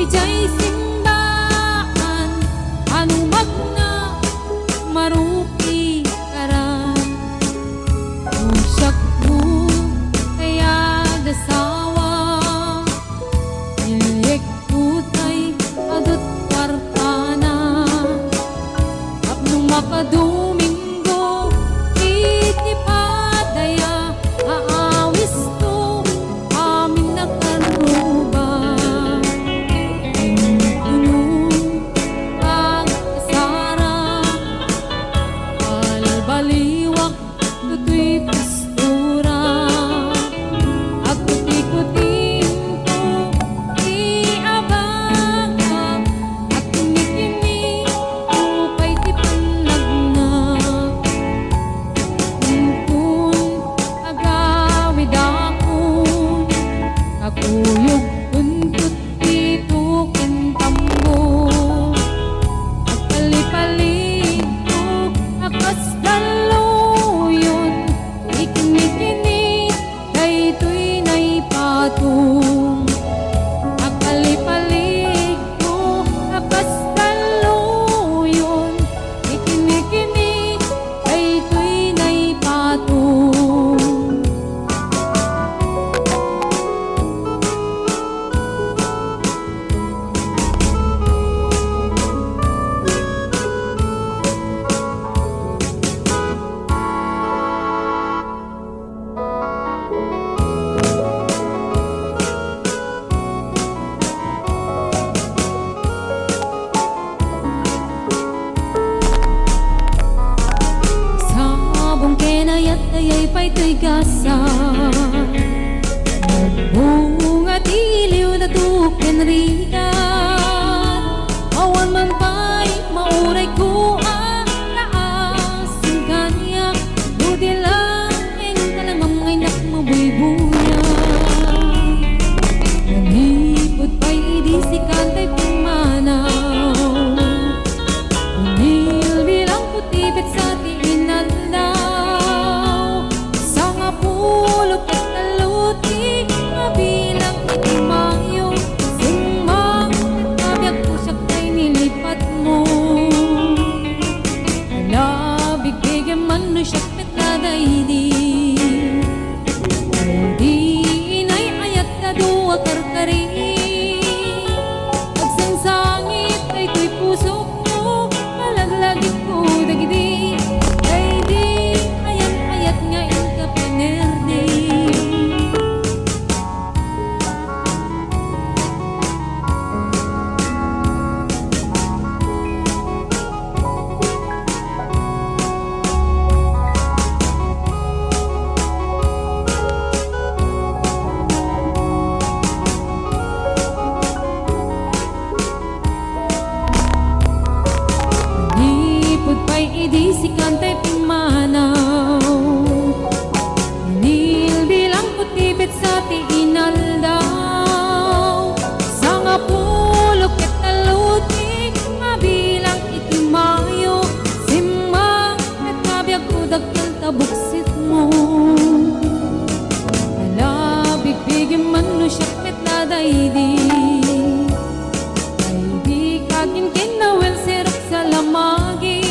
Ijay simbahan hanumag na marupi karan usyak mo kaya dasawa ilyek putay adot kartana apnong makadomingo iti padaya aawis to amin na karuba inunong ang kasara balbaliwak tutoy pistura agkuti-kutin ko iabang at kumikini upay ti panlagnag kunkun agawid akon kakuyog kuntut dito kintambo agpalipalit ko akas daluyon ikini-kini daytoy naipatung agpalipalit ko akas daluyon ikini-kini daytoy naipatung. Sabong kenayat dayay pa'y to'y gasa nagbunga diliw na tuken riyan awan man pa'y mauray ko naasin kanya budi lang eng kalamam ngay nakmabuybuya nanipod pa'y idisikan ta'y pumanaw unil bilang putibit sa tiinandaw sa nga pulok at taluti mabilang imayo singmang at kabiyag ko siya kay nilipat mo alabig bigyan man no siya petadaydi di inay ayat na duwa karkari agsangsangit ay ko'y puso ko malaglagit ko dagidi ay di ayat-ayat nga inka panerdi nipod pa'y idisikan ta'y pimanaw nil bilang putibit sa tiinaldaw sa nga pulok at taluti mabilang itimayo simang at kabiyag ko dagkal tabuksit mo alabig bigyan man no siya petadaydi ay di kagin kinawel sirap sa lamagi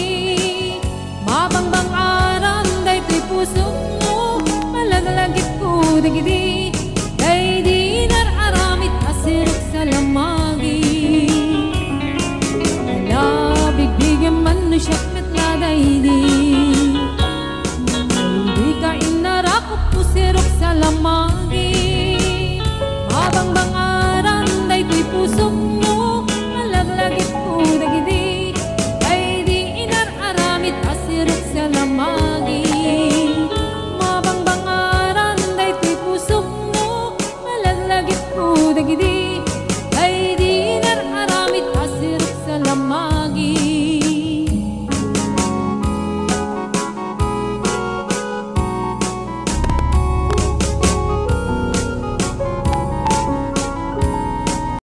mabangbang aran daytoy puso mo malaglagit ko dagidi day di nararamit asirap sa lamagi alabig bigyan man no siya petadaydi ay di ka inarakop ko sirap sa lamagi mabangbang aran daytoy puso mo malaglagit ko dagidi ay di inararamit asirap sa lamagi mabangbang aran daytoy puso mo malaglagit ko dagidi ay di inararamit asirap sa lamagi.